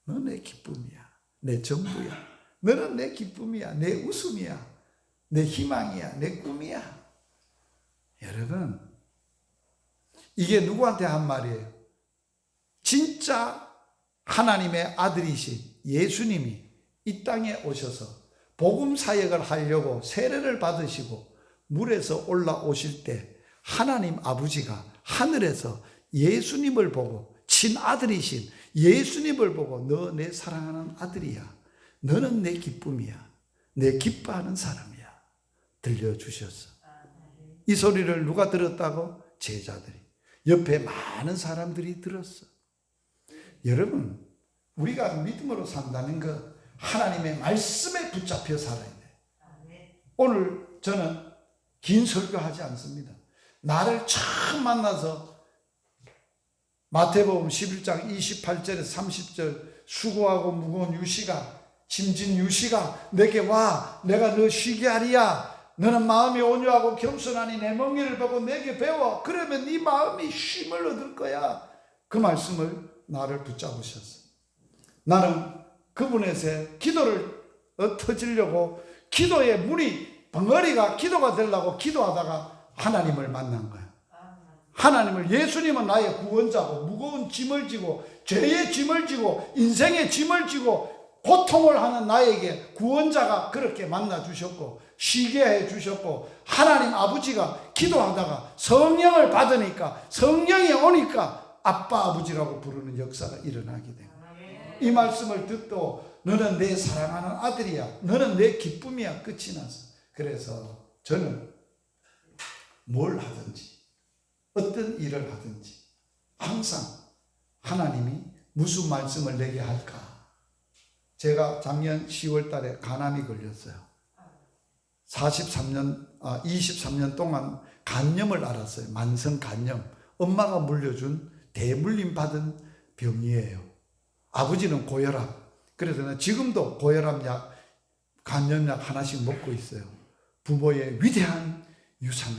너는 내 기쁨이야. 내 전부야. 너는 내 기쁨이야. 내 웃음이야. 내 희망이야. 내 꿈이야. 여러분 이게 누구한테 한 말이에요? 진짜 하나님의 아들이신 예수님이 이 땅에 오셔서 복음 사역을 하려고 세례를 받으시고 물에서 올라오실 때 하나님 아버지가 하늘에서 예수님을 보고 친아들이신 예수님을 보고 너 내 사랑하는 아들이야. 너는 내 기쁨이야. 내 기뻐하는 사람이야. 들려주셨어. 이 소리를 누가 들었다고? 제자들이. 옆에 많은 사람들이 들었어. 여러분 우리가 믿음으로 산다는 것 하나님의 말씀에 붙잡혀 살아야 돼. 오늘 저는 긴 설교하지 않습니다. 나를 처음 만나서 마태복음 11장 28절에서 30절 수고하고 무거운 유시가 짐진 유시가 내게 와 내가 너 쉬게 하리야. 너는 마음이 온유하고 겸손하니 내 멍에를 보고 내게 배워. 그러면 네 마음이 쉼을 얻을 거야. 그 말씀을 나를 붙잡으셨어. 나는 그분에서 기도를 터지려고 기도의 문이 벙어리가 기도가 되려고 기도하다가 하나님을 만난 거예요. 하나님을, 예수님은 나의 구원자고 무거운 짐을 지고 죄의 짐을 지고 인생의 짐을 지고 고통을 하는 나에게 구원자가 그렇게 만나 주셨고 쉬게 해 주셨고, 하나님 아버지가 기도하다가 성령을 받으니까, 성령이 오니까 아빠 아버지라고 부르는 역사가 일어나게 됩니다. 이 말씀을 듣고 너는 내 사랑하는 아들이야, 너는 내 기쁨이야, 끝이 났어. 그래서 저는 뭘 하든지 어떤 일을 하든지 항상 하나님이 무슨 말씀을 내게 할까. 제가 작년 10월 달에 간암이 걸렸어요. 23년 동안 간염을 앓았어요. 만성 간염. 엄마가 물려준 대물림 받은 병이에요. 아버지는 고혈압. 그래서 지금도 고혈압 약, 간염약 하나씩 먹고 있어요. 부모의 위대한 유산을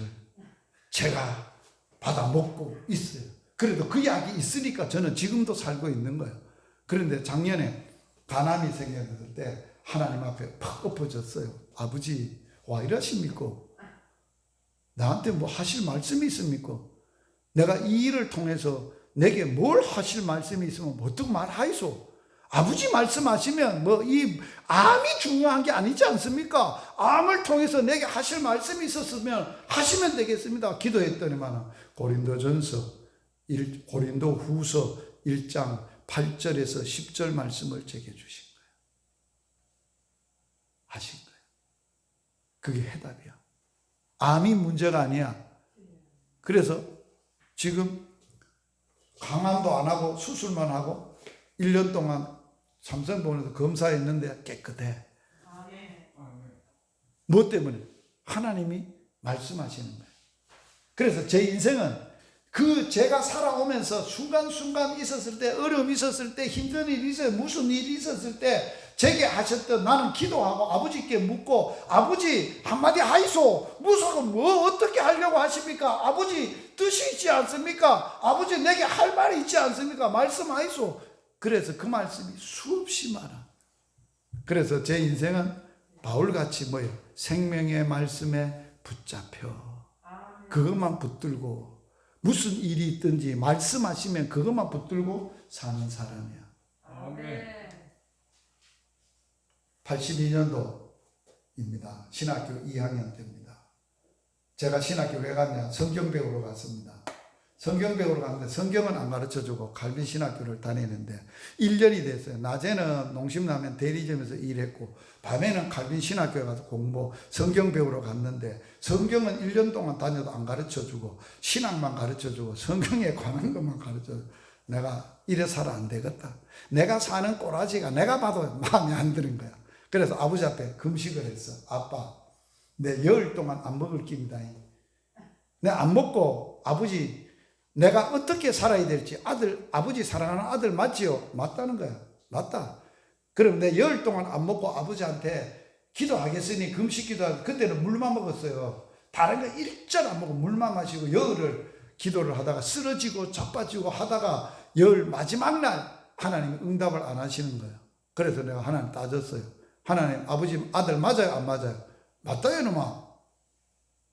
제가 받아 먹고 있어요. 그래도 그 약이 있으니까 저는 지금도 살고 있는 거예요. 그런데 작년에 간암이 생겼을 때 하나님 앞에 팍 엎어졌어요. 아버지, 와 이러십니까? 나한테 뭐 하실 말씀이 있습니까? 내가 이 일을 통해서 내게 뭘 하실 말씀이 있으면 어떻게 말하이소? 아버지 말씀하시면 뭐 이 암이 중요한 게 아니지 않습니까? 암을 통해서 내게 하실 말씀이 있었으면 하시면 되겠습니다. 기도했더니만 고린도 후서 1장 8절에서 10절 말씀을 제게 주신 거예요. 하신 거예요. 그게 해답이야. 암이 문제가 아니야. 그래서 지금 강암도 안 하고 수술만 하고 1년 동안 삼성병원에서 검사했는데 깨끗해. 뭐 때문에? 하나님이 말씀하시는 거예요. 그래서 제 인생은 제가 살아오면서 순간순간 있었을 때, 어려움이 있었을 때, 힘든 일이 있어요. 무슨 일이 있었을 때 제게 하셨던, 나는 기도하고 아버지께 묻고, 아버지 한마디 하이소. 무서워, 뭐 어떻게 하려고 하십니까? 아버지 뜻이 있지 않습니까? 아버지 내게 할 말이 있지 않습니까? 말씀하이소. 그래서 그 말씀이 수없이 많아. 그래서 제 인생은 바울같이 뭐예요? 생명의 말씀에 붙잡혀 그것만 붙들고, 무슨 일이 있든지 말씀하시면 그것만 붙들고 사는 사람이야. 아멘. 82년도입니다. 신학교 2학년 때입니다. 제가 신학교 왜 갔냐? 성경 배우러 갔습니다. 성경 배우러 갔는데 성경은 안 가르쳐주고 갈빈 신학교를 다니는데 1년이 됐어요. 낮에는 농심라면 대리점에서 일했고 밤에는 갈빈 신학교에 가서 성경 배우러 갔는데, 성경은 1년 동안 다녀도 안 가르쳐주고 신학만 가르쳐주고 성경에 관한 것만 가르쳐주고, 내가 이래 살아 안 되겠다. 내가 사는 꼬라지가 내가 봐도 마음에 안 드는 거야. 그래서 아버지 앞에 금식을 했어. 아빠, 내 열흘 동안 안 먹을 깁니다. 내가 안 먹고 아버지 내가 어떻게 살아야 될지, 아버지 사랑하는 아들 맞지요? 맞다는 거야. 맞다. 그럼 내 열흘 동안 안 먹고 아버지한테 기도하겠으니 금식 기도하고, 그때는 물만 먹었어요. 다른 거 일절 안 먹고 물만 마시고 열흘을 기도를 하다가 쓰러지고 자빠지고 하다가 열 마지막 날 하나님이 응답을 안 하시는 거예요. 그래서 내가 하나님 따졌어요. 하나님, 아버지 아들 맞아요? 안 맞아요? 맞다요 이놈아.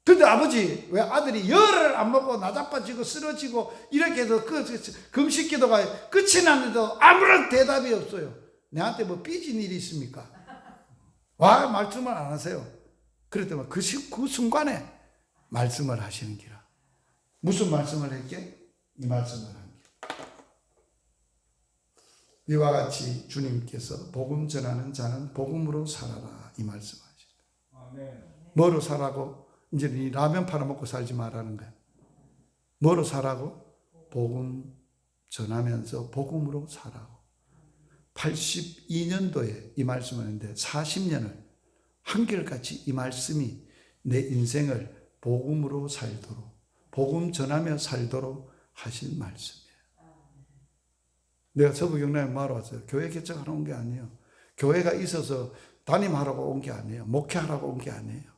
근데 아버지 왜 아들이 열을 안 먹고 나자빠지고 쓰러지고 이렇게 해서 금식 기도가 끝이 났는데도 아무런 대답이 없어요. 내한테 뭐 삐진 일이 있습니까? 와, 말씀을 안 하세요. 그랬더니 그 순간에 말씀을 하시는 기라. 무슨 말씀을 했게? 이 말씀을 한 게. 이와 같이 주님께서 복음 전하는 자는 복음으로 살아라, 이 말씀하십니다. 아멘. 뭐로 살라고? 이제 이 라면 팔아먹고 살지 말라는 거야. 뭐로 살라고? 복음 전하면서 복음으로 살라고. 82년도에 이 말씀을 했는데 40년을 한결같이 이 말씀이 내 인생을 복음으로 살도록, 복음 전하며 살도록 하신 말씀이에요. 내가 서부경남에 뭐하러 왔어요? 교회 개척하러 온 게 아니에요. 교회가 있어서 담임하라고 온 게 아니에요. 목회하라고 온 게 아니에요.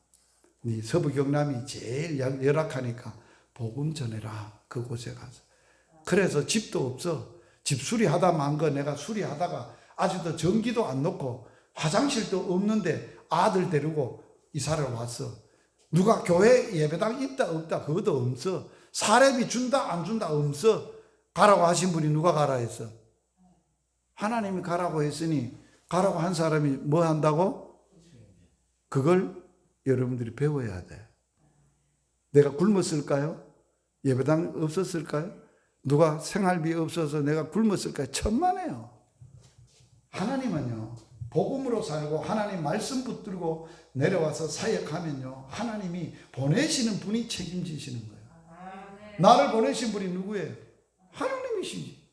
이 서부경남이 제일 열악하니까 복음 전해라, 그곳에 가서. 그래서 집도 없어. 집 수리하다 만 거 내가 수리하다가 아직도 전기도 안 놓고 화장실도 없는데 아들 데리고 이사를 왔어. 누가 교회 예배당 있다 없다 그것도 없어. 사례비 준다 안 준다 없어. 가라고 하신 분이 누가 가라 했어? 하나님이 가라고 했으니 가라고 한 사람이 뭐 한다고? 그걸 여러분들이 배워야 돼. 내가 굶었을까요? 예배당 없었을까요? 누가 생활비 없어서 내가 굶었을까요? 천만에요. 하나님은요, 복음으로 살고 하나님 말씀 붙들고 내려와서 사역하면요, 하나님이 보내시는 분이 책임지시는 거예요. 나를 보내신 분이 누구예요? 하나님이시지.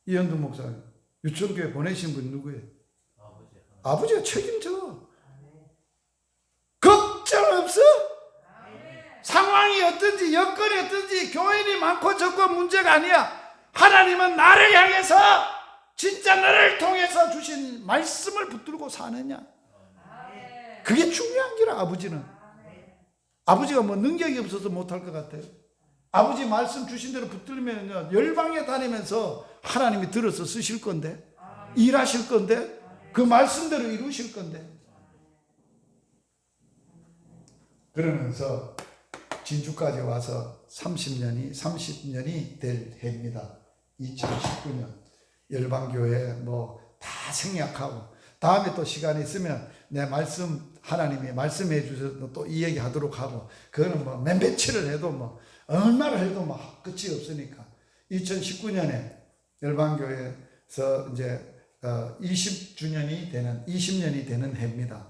이현두 목사님, 유천교회 보내신 분이 누구예요? 아버지가 책임져. 걱정 없어. 상황이 어떤지 여건이 어떤지 교인이 많고 적고 문제가 아니야. 하나님은 나를 향해서 진짜 너를 통해서 주신 말씀을 붙들고 사느냐. 그게 중요한 기라. 아버지는. 아버지가 뭐 능력이 없어서 못할 것 같아요. 아버지 말씀 주신 대로 붙들면 열방에 다니면서 하나님이 들어서 쓰실 건데, 일하실 건데, 그 말씀대로 이루실 건데. 그러면서 진주까지 와서 30년이 될 해입니다. 2019년. 열방교회 뭐 다 생략하고, 다음에 또 시간이 있으면 내 말씀, 하나님이 말씀해 주셔서 또 이 얘기 하도록 하고, 그거는 뭐 며칠을 해도 뭐 얼마를 해도 뭐 끝이 없으니까. 2019년에 열방교회에서 이제 20년이 되는 해입니다.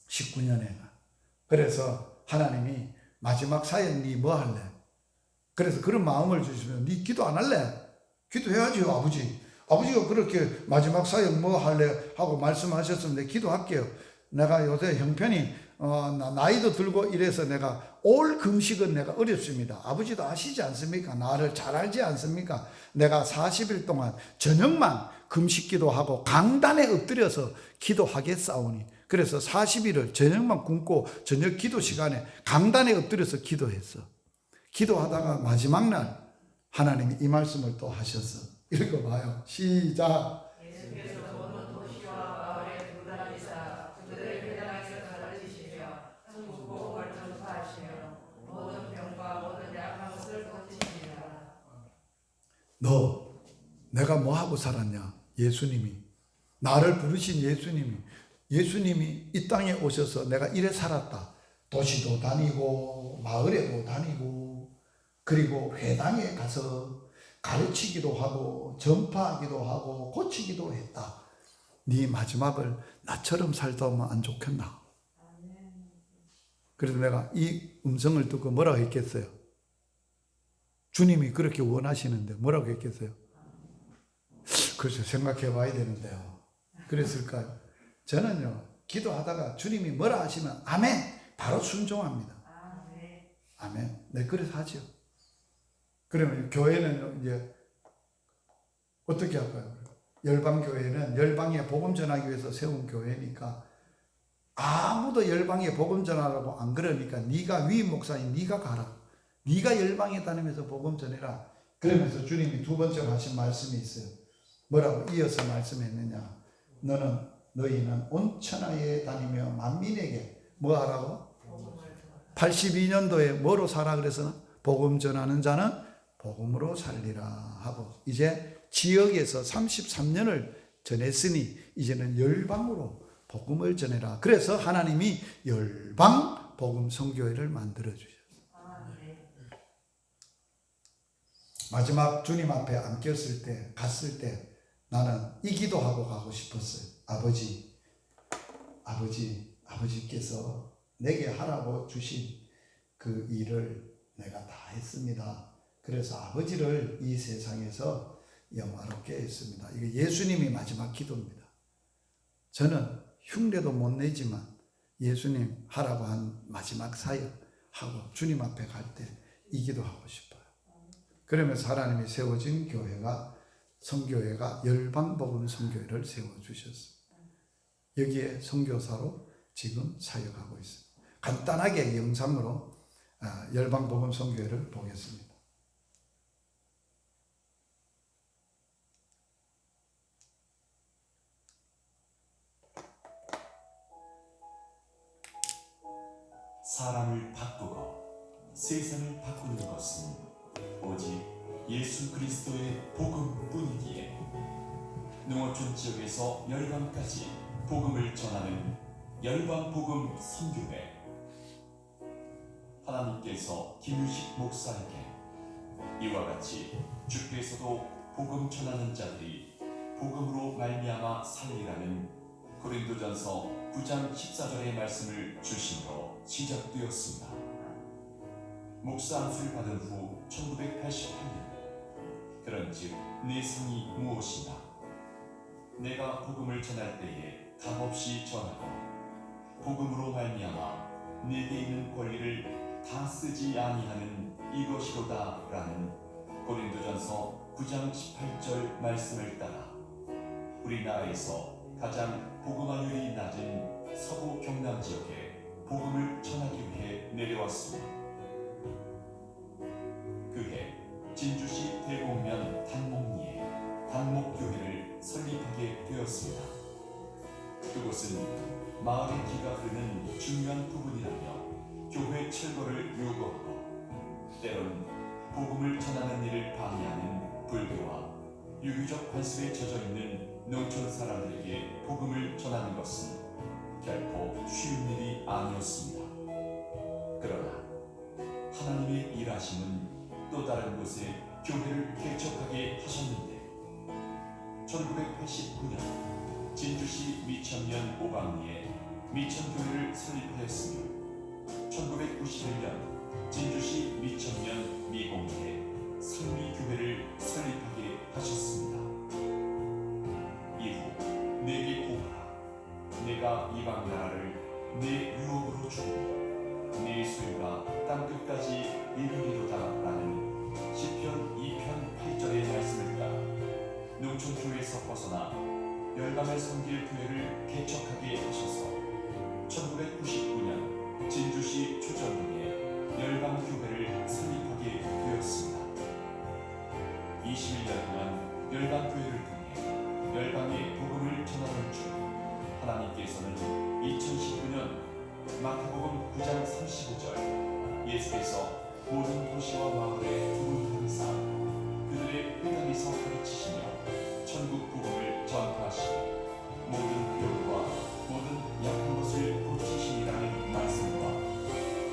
19년에가. 그래서 하나님이 마지막 사역 니 뭐 할래? 그래서 그런 마음을 주시면 니 기도 안 할래? 기도해야지요, 아버지. 아버지가 그렇게 마지막 사역 뭐 할래? 하고 말씀하셨으면 내가 기도할게요. 내가 요새 형편이 나이도 들고 이래서 내가 올 금식은 내가 어렵습니다. 아버지도 아시지 않습니까? 나를 잘 알지 않습니까? 내가 40일 동안 저녁만 금식 기도하고 강단에 엎드려서 기도하겠사오니. 그래서 40일을 저녁만 굶고 저녁 기도 시간에 강단에 엎드려서 기도했어. 기도하다가 마지막 날 하나님이 이 말씀을 또 하셨어. 읽어봐요. 시작. 예수께서 모든 도시와 마을에 두다니사 그들을 회당에서 가르치시며 천국복음을 전파하시며 모든 병과 모든 약한 것을 고치시니라. 너 내가 뭐 하고 살았냐? 예수님이 나를 부르신 예수님이 이 땅에 오셔서 내가 이래 살았다. 도시도 다니고 마을에도 다니고 그리고 회당에 가서 가르치기도 하고 전파하기도 하고 고치기도 했다. 네 마지막을 나처럼 살다 오면 안 좋겠나? 그래서 내가 이 음성을 듣고 뭐라고 했겠어요? 주님이 그렇게 원하시는데 뭐라고 했겠어요? 그래서 생각해 봐야 되는데요. 그랬을까요? 저는요, 기도하다가 주님이 뭐라 하시면 아멘! 바로 순종합니다. 아멘. 네, 그래서 하죠. 그러면 교회는 이제 어떻게 할까요? 열방교회는 열방에 복음 전하기 위해서 세운 교회니까 아무도 열방에 복음 전하라고 안 그러니까 네가 위임 목사님 네가 가라. 네가 열방에 다니면서 복음 전해라. 그러면서 주님이 두 번째로 하신 말씀이 있어요. 뭐라고 이어서 말씀했느냐? 너희는 온 천하에 다니며 만민에게 뭐 하라고? 82년도에 뭐로 살아 그래서 복음 전하는 자는 복음으로 살리라 하고 이제 지역에서 33년을 전했으니 이제는 열방으로 복음을 전해라. 그래서 하나님이 열방 복음 선교회를 만들어 주셨어요. 마지막 주님 앞에 앉겼을 때 갔을 때 나는 이 기도하고 가고 싶었어요. 아버지께서 내게 하라고 주신 그 일을 내가 다 했습니다. 그래서 아버지를 이 세상에서 영화롭게 했습니다. 이게 예수님이 마지막 기도입니다. 저는 흉내도 못 내지만 예수님 하라고 한 마지막 사역하고 주님 앞에 갈 때 이 기도하고 싶어요. 그러면서 하나님이 세워진 교회가 선교회가 열방복음 선교회를 세워주셨습니다. 여기에 선교사로 지금 사역하고 있습니다. 간단하게 영상으로 열방복음 선교회를 보겠습니다. 사람을 바꾸고 세상을 바꾸는 것은 오직 예수 그리스도의 복음뿐이기에 농어촌 지역에서 열방까지 복음을 전하는 열방복음 선교회, 하나님께서 김유식 목사에게 이와 같이 주께서도 복음 전하는 자들이 복음으로 말미암아 살리라는 고린도전서 9장 14절의 말씀을 중심으로 시작되었습니다. 목사 안수를 받은 후 1988년, 그런즉 내 상이 무엇이냐? 내가 복음을 전할 때에 값없이 전하고 복음으로 말미암아 내게 있는 권리를 다 쓰지 아니하는 이것이로다 라는 고린도전서 9장 18절 말씀을 따라 우리나라에서 가장 복음화율이 낮은 서부 경남 지역에 복음을 전하기 위해 내려왔습니다. 그해 진주시 대곡면 단목리에 단목교회를 설립하게 되었습니다. 그곳은 마을의 기가 흐르는 중요한 부분이라며 교회 철거를 요구하고 때론 복음을 전하는 일을 방해하는 불교와 유교적 관습에 젖어 있는 농촌 사람들에게 복음을 전하는 것은 결코 쉬운 일이 아니었습니다. 그러나 하나님의 일하심은 또 다른 곳에 교회를 개척하게 하셨는데 1989년 진주시 미천면 오방리에 미천교회를 설립하였으며 1991년 진주시 미천면 미공리에 상미교회를 설립하게 하셨습니다. 이후 내게 고하라. 내가 이방 나라를 내 유업으로 주고 네 소유가 땅끝까지 이르리로다 라는 시편 2편 8절의 말씀을 따라 농촌교회에서 벗어나 열방을 섬길 교회를 개척하게 하셔서 1999년 진주시 초전동에 열방교회를 설립하게 되었습니다. 21년 동안 열방교회를 통해 열방의 복음을 전하는 중 하나님께서는 2019년 마태복음 9장 35절 예수께서 모든 도시와 마을에 두 분 항상 그들의 회당에서 가르치시며 천국 복음을 전파하시고 모든 병과 모든 약한 것을 고치시니라는 말씀과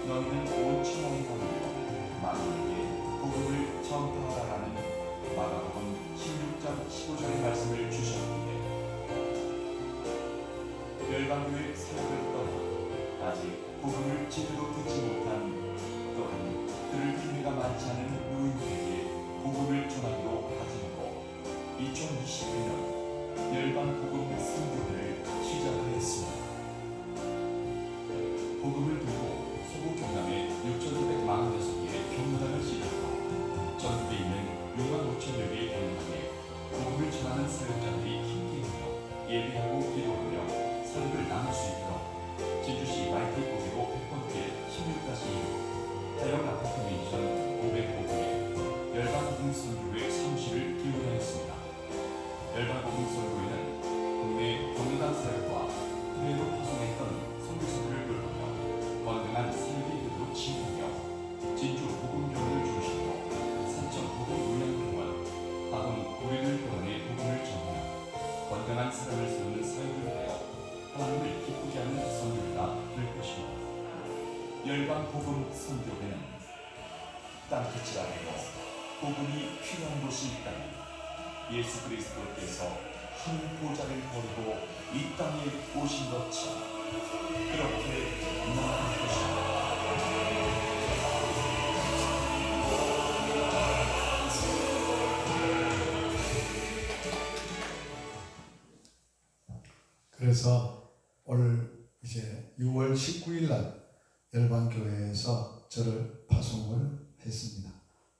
너희는 온 천하에 다니며 만민에게 복음을 전파하라라는 마가복음 16장 15절의 말씀을 주셨기에 열방교회 사역을 떠나 아직 복음을 제대로 듣지 못한 또한 들을 기회가 많지 않은 노인들에게 복음을 전하기로 다짐하고 2022년 열방복음 선교회를 시작하였습니다. 복음을 들고 서부 경남에 6,446개의 경로당을 시작하고 전국에 있는 6만 5천여 개의 경로당에 복음을 전하는 사역자들이 함께하며 예배하고 기도하며 사역을 나눌 수 있도록 진주시 마이티 고개로 100번길 16-1 자영 아파트 맨션 505호에 열방복음선교회 사무실을 기울여냈습니다. 열방복음선교회는 국내 경로당 사역과 해외로 파송했던 선교사들을 돌보며 건강한 사역의 궤도로 지휘하며 진주 복음교회를 중심으로 산청 복음요양병원, 하동 우리들병원의 복음을 전하며 건강한 사람을 세우는 사역을 하여 하나님을 기쁘게 하는 선교회가 될 것입니다. 열방복음 선교회는 땅끝이라도 복음이 필요한 곳이 있다면 예수 그리스도께서 한 보좌를 버리고 이 땅에 오신 것처럼 그렇게 나아갈 것입니다. 그래서 오늘 이제 6월 19일 날 열방교회에서 저를 파송을 했습니다.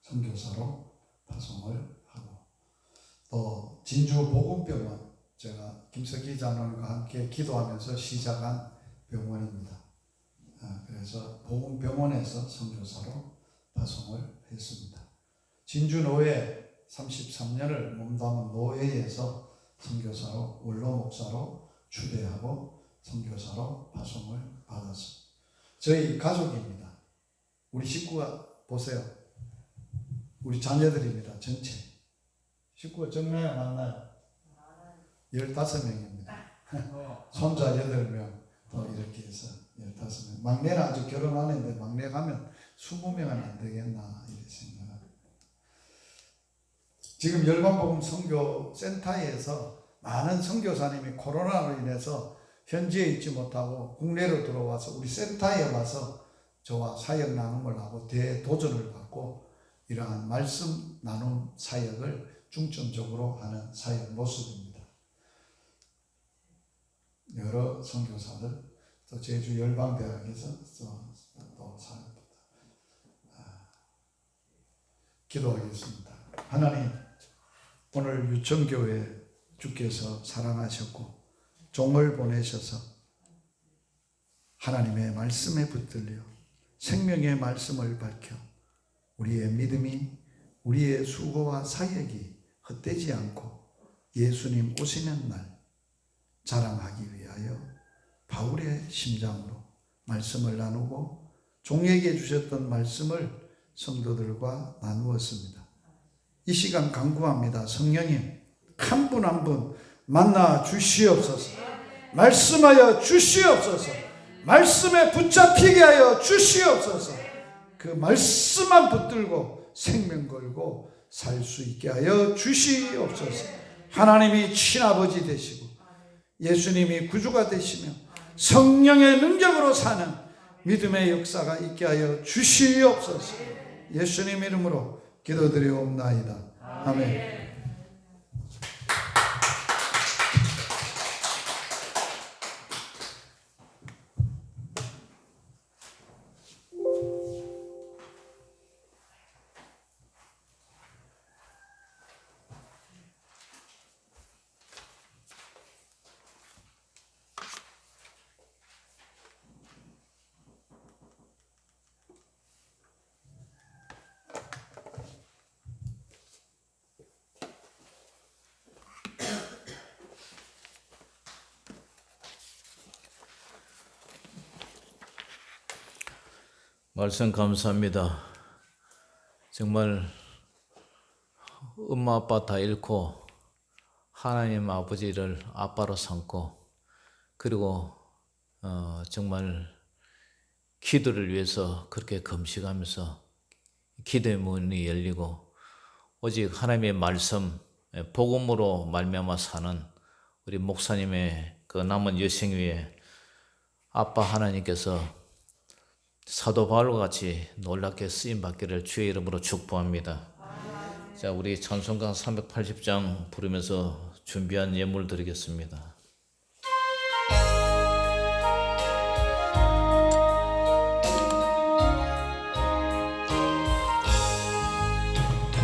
선교사로 파송을 하고 또 진주복음병원 제가 김석희 장로님과 함께 기도하면서 시작한 병원입니다. 그래서 복음병원에서 선교사로 파송을 했습니다. 진주노회 33년을 몸담은 노회에서 선교사로 원로 목사로 추대하고 선교사로 파송을 받았습니다. 저희 가족입니다. 우리 식구가 보세요. 우리 자녀들입니다. 전체. 식구가 적나요? 많나요? 15명입니다. 손자 8명 또 이렇게 해서 15명. 막내는 아직 결혼 안 했는데 막내 가면 20명은 안 되겠나 이렇게 생각합니다. 지금 열방복음 선교 센터에서 많은 선교사님이 코로나로 인해서 현지에 있지 못하고 국내로 들어와서 우리 센터에 와서 저와 사역 나눔을 하고 대도전을 받고 이러한 말씀 나눔 사역을 중점적으로 하는 사역 모습입니다. 여러 선교사들 또 제주 열방대학에서 또 사역합니다. 기도하겠습니다. 하나님, 오늘 유천교회 주께서 사랑하셨고 종을 보내셔서 하나님의 말씀에 붙들려 생명의 말씀을 밝혀 우리의 믿음이, 우리의 수고와 사역이 헛되지 않고 예수님 오시는 날 자랑하기 위하여 바울의 심장으로 말씀을 나누고 종에게 주셨던 말씀을 성도들과 나누었습니다. 이 시간 간구합니다. 성령님, 한 분 한 분 만나 주시옵소서. 말씀하여 주시옵소서. 말씀에 붙잡히게 하여 주시옵소서. 그 말씀만 붙들고 생명 걸고 살 수 있게 하여 주시옵소서. 하나님이 친아버지 되시고 예수님이 구주가 되시며 성령의 능력으로 사는 믿음의 역사가 있게 하여 주시옵소서. 예수님 이름으로 기도드리옵나이다. 아멘. 말씀 감사합니다. 정말 엄마 아빠 다 잃고 하나님 아버지를 아빠로 삼고 그리고 정말 기도를 위해서 그렇게 금식하면서 기도의 문이 열리고 오직 하나님의 말씀 복음으로 말미암아 사는 우리 목사님의 그 남은 여생 위에 아빠 하나님께서 사도 바울과 같이 놀랍게 쓰임 받기를 주의 이름으로 축복합니다. 자, 우리 찬송가 380장 부르면서 준비한 예물 드리겠습니다.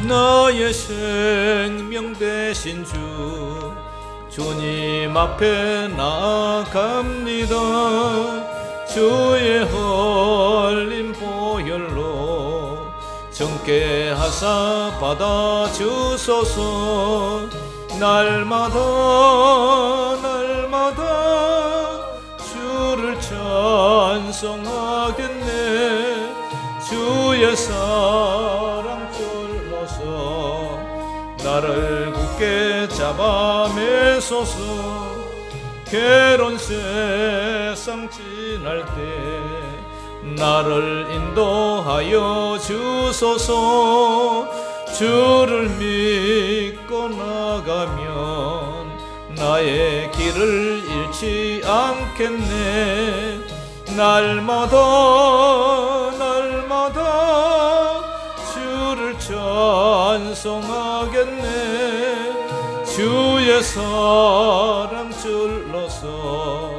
나의 생명 되신 주님 앞에 나아갑니다. 주의 흘린 보혈로 정케 하사 받아주소서. 날마다 주를 찬송하겠네. 주의 사랑 줄로서 나를 굳게 잡아 매소서. 괴로운 세상 지날 때 나를 인도하여 주소서. 주를 믿고 나가면 나의 길을 잃지 않겠네. 날마다 주를 찬송하겠네. 주의 사랑 줄로서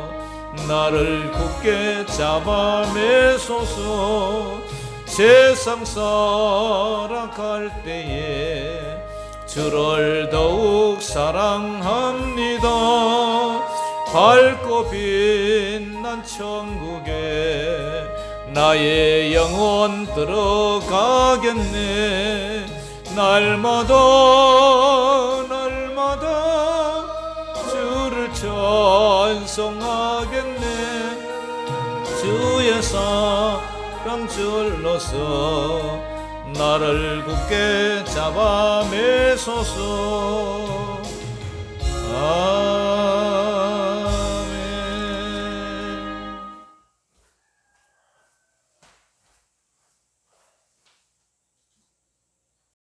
나를 굳게 잡아 매소서. 세상 살아갈 때에 주를 더욱 사랑합니다. 밝고 빛난 천국에 나의 영혼 들어가겠네. 날마다 주를 찬송하겠네. 주의 사랑 줄로서 나를 굳게 잡아 매소서.